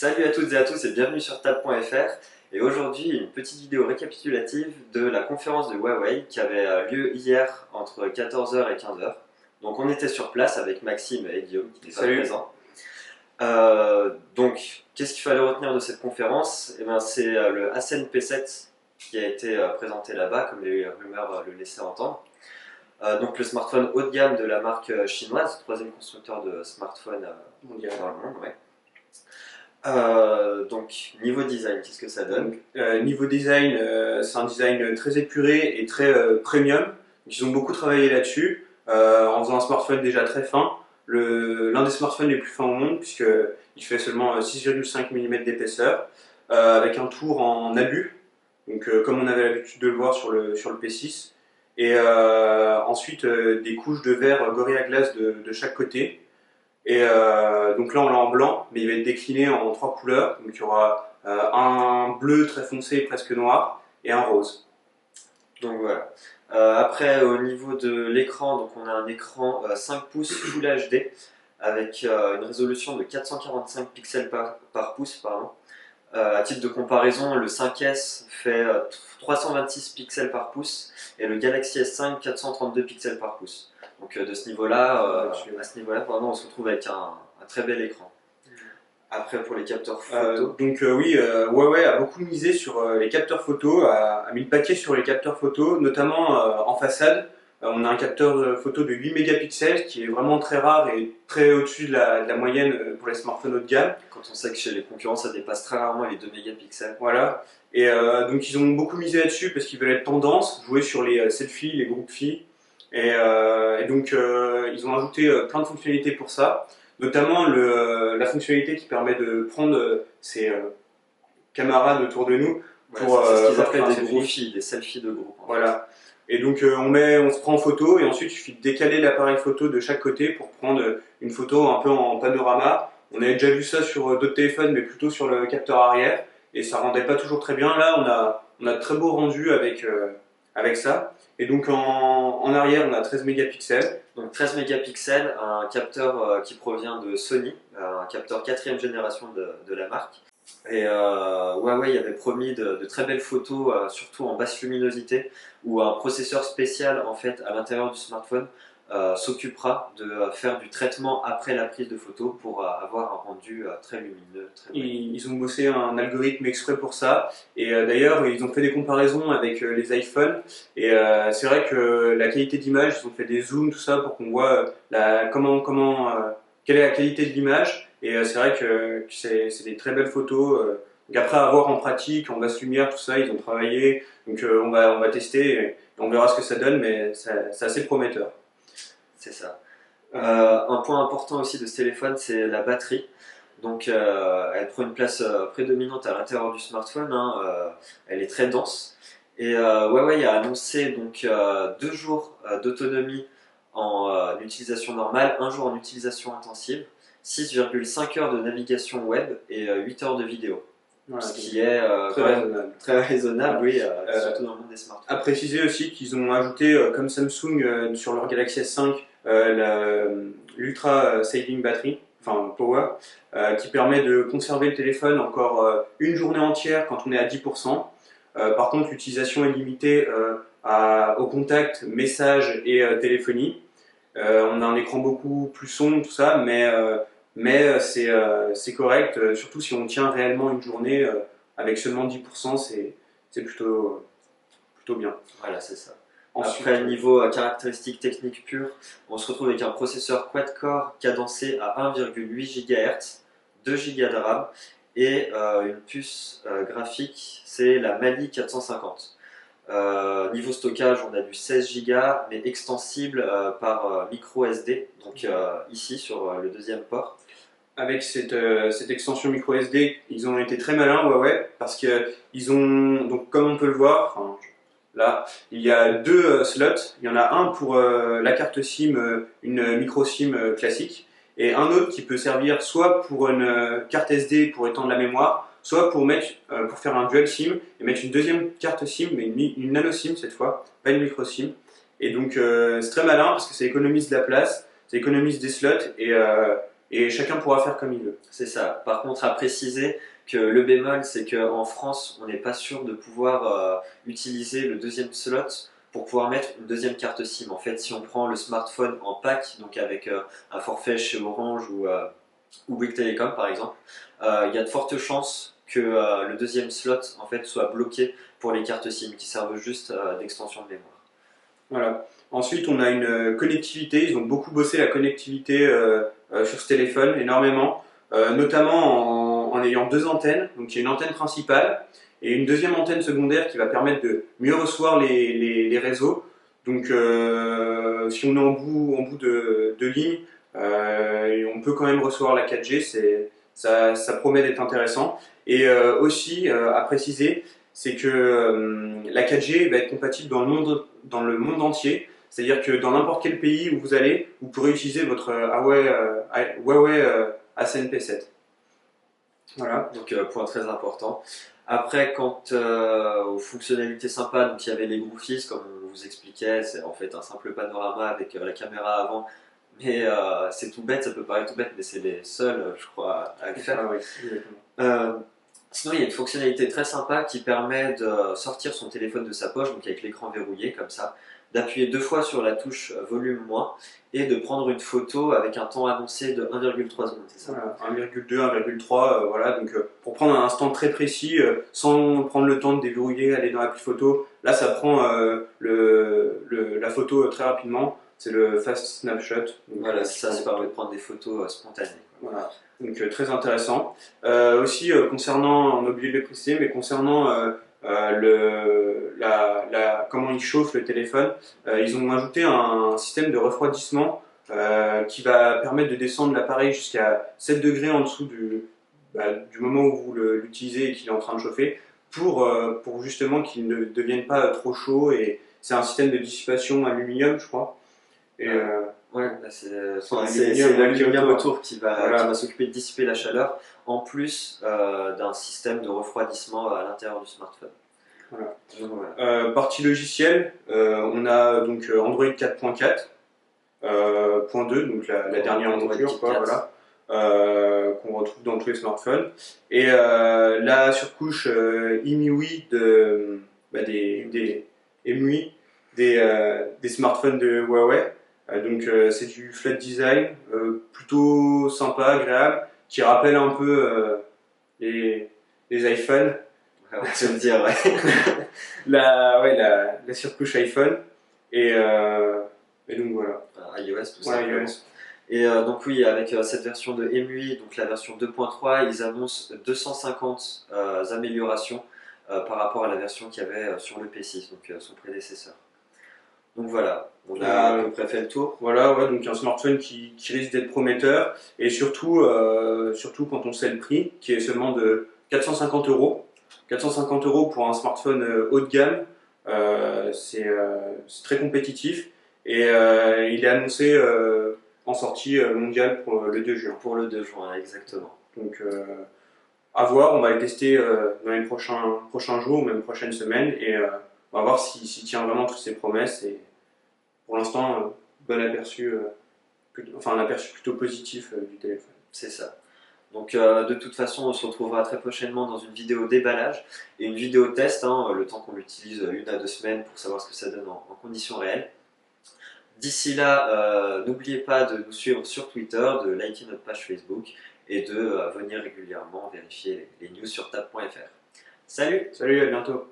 Salut à toutes et à tous et bienvenue sur tab.fr. Et aujourd'hui, une petite vidéo récapitulative de la conférence de Huawei qui avait lieu hier entre 14h et 15h. Donc on était sur place avec Maxime et Guillaume qui étaient présents. Donc, qu'est-ce qu'il fallait retenir de cette conférence? C'est le Ascend P7 qui a été présenté là-bas, comme les rumeurs le laissaient entendre. Donc le smartphone haut de gamme de la marque chinoise, troisième constructeur de smartphone mondial dans le monde. Ouais. Donc, niveau design, qu'est-ce que ça donne? Niveau design, c'est un design très épuré et très premium. Donc, ils ont beaucoup travaillé là-dessus, en faisant un smartphone déjà très fin. L'un des smartphones les plus fins au monde, puisqu'il fait seulement 6,5 mm d'épaisseur, avec un tour en alu, donc, comme on avait l'habitude de le voir sur le P6. Et ensuite, des couches de verre Gorilla Glass de chaque côté. Et donc là on l'a en blanc, mais il va être décliné en trois couleurs. Donc il y aura un bleu très foncé, presque noir, et un rose. Donc voilà. Après, au niveau de l'écran, donc on a un écran 5 pouces Full HD avec une résolution de 445 pixels par pouce. Pardon. À titre de comparaison, le 5S fait 326 pixels par pouce et le Galaxy S5 432 pixels par pouce. Donc de ce niveau-là, à ce niveau-là, vraiment, on se retrouve avec un très bel écran. Après, pour les capteurs photo. Oui, Huawei a beaucoup misé sur les capteurs photo, a mis le paquet sur les capteurs photo, notamment en façade. On a un capteur photo de 8 mégapixels qui est vraiment très rare et très au-dessus de la moyenne pour les smartphones haut de gamme. Quand on sait que chez les concurrents ça dépasse très rarement les 2 mégapixels. Voilà. Et donc ils ont beaucoup misé là-dessus parce qu'ils veulent être tendance, jouer sur les selfies, les groupes filles. Et donc ils ont ajouté plein de fonctionnalités pour ça, notamment la fonctionnalité qui permet de prendre ses camarades autour de nous pour c'est ce qu'ils appellent des groupies, des selfies de groupe. Voilà. Et donc on se prend en photo et ensuite il suffit de décaler l'appareil photo de chaque côté pour prendre une photo un peu en panorama. On avait déjà vu ça sur d'autres téléphones, mais plutôt sur le capteur arrière, et ça rendait pas toujours très bien. Là, on a de très beau rendu avec ça. Et donc en arrière, on a 13 mégapixels. Donc 13 mégapixels, un capteur qui provient de Sony, un capteur 4e génération de la marque. Et Huawei avait promis de très belles photos, surtout en basse luminosité, où un processeur spécial en fait à l'intérieur du smartphone s'occupera de faire du traitement après la prise de photo pour avoir un rendu très lumineux. Ils ont bossé un algorithme exprès pour ça, et d'ailleurs ils ont fait des comparaisons avec les iPhones, et c'est vrai que la qualité d'image, ils ont fait des zooms, tout ça, pour qu'on voit quelle est la qualité de l'image. Et c'est vrai que c'est des très belles photos. Donc après, à voir en pratique, en basse lumière, tout ça, ils ont travaillé. Donc on va tester et on verra ce que ça donne, mais c'est assez prometteur. C'est ça. Un point important aussi de ce téléphone, c'est la batterie. Donc elle prend une place prédominante à l'intérieur du smartphone, elle est très dense. Et Huawei a annoncé donc 2 jours d'autonomie en utilisation normale, 1 jour en utilisation intensive, 6,5 heures de navigation web et 8 heures de vidéo. Voilà, ce qui est très raisonnable, oui, surtout dans le monde des smartphones. À préciser aussi qu'ils ont ajouté, comme Samsung sur leur Galaxy S5, l'Ultra Saving Battery, enfin Power, qui permet de conserver le téléphone encore une journée entière quand on est à 10%. Par contre, l'utilisation est limitée au contact, messages et téléphonie. On a un écran beaucoup plus sombre, tout ça, mais c'est correct, surtout si on tient réellement une journée avec seulement 10%, c'est plutôt bien. Voilà, c'est ça. Après, niveau caractéristiques techniques pures, on se retrouve avec un processeur quad-core cadencé à 1,8 GHz, 2 Go de RAM et une puce graphique, c'est la Mali 450. Niveau stockage, on a du 16 Go, mais extensible par micro SD, donc ici sur le deuxième port. Avec cette extension micro SD, ils ont été très malins, Huawei, parce qu'ils ont, donc comme on peut le voir, là, il y a 2 slots. Il y en a un pour la carte SIM, une micro SIM classique, et un autre qui peut servir soit pour une carte SD pour étendre la mémoire, soit pour faire un dual SIM et mettre une deuxième carte SIM, mais une nano SIM cette fois, pas une micro SIM. Et donc c'est très malin parce que ça économise de la place, ça économise des slots, et chacun pourra faire comme il veut. C'est ça. Par contre, à préciser que le bémol, c'est qu'en France, on n'est pas sûr de pouvoir utiliser le deuxième slot pour pouvoir mettre une deuxième carte SIM. En fait, si on prend le smartphone en pack, donc avec un forfait chez Orange ou Bouygues Telecom par exemple, il y a de fortes chances que le deuxième slot en fait soit bloqué pour les cartes SIM qui servent juste d'extension de mémoire. Voilà. Ensuite, on a une connectivité. Ils ont beaucoup bossé la connectivité sur ce téléphone, énormément, notamment en ayant deux antennes. Donc, il y a une antenne principale et une deuxième antenne secondaire qui va permettre de mieux recevoir les réseaux. Donc, si on est en bout de ligne, on peut quand même recevoir la 4G. Ça promet d'être intéressant. Et aussi, à préciser, c'est que la 4G va être compatible dans le monde entier. C'est-à-dire que dans n'importe quel pays où vous allez, vous pourrez utiliser votre Huawei ACNP7. Voilà. Donc point très important. Après, quant aux fonctionnalités sympas, donc il y avait les Goofies, comme on vous expliquait, c'est en fait un simple panorama avec la caméra avant. Mais c'est tout bête, ça peut paraître tout bête, mais c'est les seuls, je crois, à le faire. Ah, oui, exactement. Euh, Sinon, il y a une fonctionnalité très sympa qui permet de sortir son téléphone de sa poche, donc avec l'écran verrouillé comme ça, d'appuyer deux fois sur la touche volume moins et de prendre une photo avec un temps annoncé de 1,3 secondes, c'est ça? Voilà, 1,2, 1,3, voilà, donc pour prendre un instant très précis, sans prendre le temps de déverrouiller, aller dans l'appli photo, là ça prend la photo très rapidement, c'est le Fast Snapshot. Donc, Voilà, ça permet de prendre des photos spontanées. voilà, donc très intéressant. Aussi, concernant, on a oublié de le préciser, mais concernant comment ils chauffent le téléphone, ils ont ajouté un système de refroidissement qui va permettre de descendre l'appareil jusqu'à 7 degrés en dessous du moment où vous l'utilisez et qu'il est en train de chauffer, pour justement qu'il ne devienne pas trop chaud. Et c'est un système de dissipation aluminium, je crois. Et, Ouais, là, c'est aluminium, l'aluminium autour qui Voilà. va s'occuper de dissiper la chaleur, en plus d'un système de refroidissement à l'intérieur du smartphone. Voilà. Donc, voilà. Partie logicielle, on a donc Android 4.4, point 2, donc la dernière Android mouture, quoi, 4. voilà, qu'on retrouve dans tous les smartphones. Et la surcouche EMUI des EMUI des smartphones de Huawei. Donc c'est du flat design, plutôt sympa, agréable, qui rappelle un peu les iPhones. On va se le dire, ouais. La surcouche iPhone et donc voilà. iOS, tout Ouais, simplement. iOS. Et donc oui, avec cette version de EMUI, donc la version 2.3, ils annoncent 250 améliorations par rapport à la version qu'il y avait sur le P6, donc son prédécesseur. Donc voilà, on a à peu près fait le tour. Voilà, ouais, donc un smartphone qui risque d'être prometteur et surtout quand on sait le prix, qui est seulement de 450 euros. 450 euros pour un smartphone haut de gamme, c'est très compétitif et il est annoncé en sortie mondiale pour le 2 juin. Pour le 2 juin, exactement. Donc à voir, on va le tester dans les prochains jours, même prochaines semaines, et on va voir s'il tient vraiment toutes ses promesses. Et pour l'instant, bon aperçu, un aperçu plutôt positif du téléphone. C'est ça. Donc de toute façon, on se retrouvera très prochainement dans une vidéo déballage et une vidéo test, hein, le temps qu'on l'utilise 1 à 2 semaines pour savoir ce que ça donne en conditions réelles. D'ici là, n'oubliez pas de nous suivre sur Twitter, de liker notre page Facebook et de venir régulièrement vérifier les news sur tab.fr. Salut! Salut, à bientôt!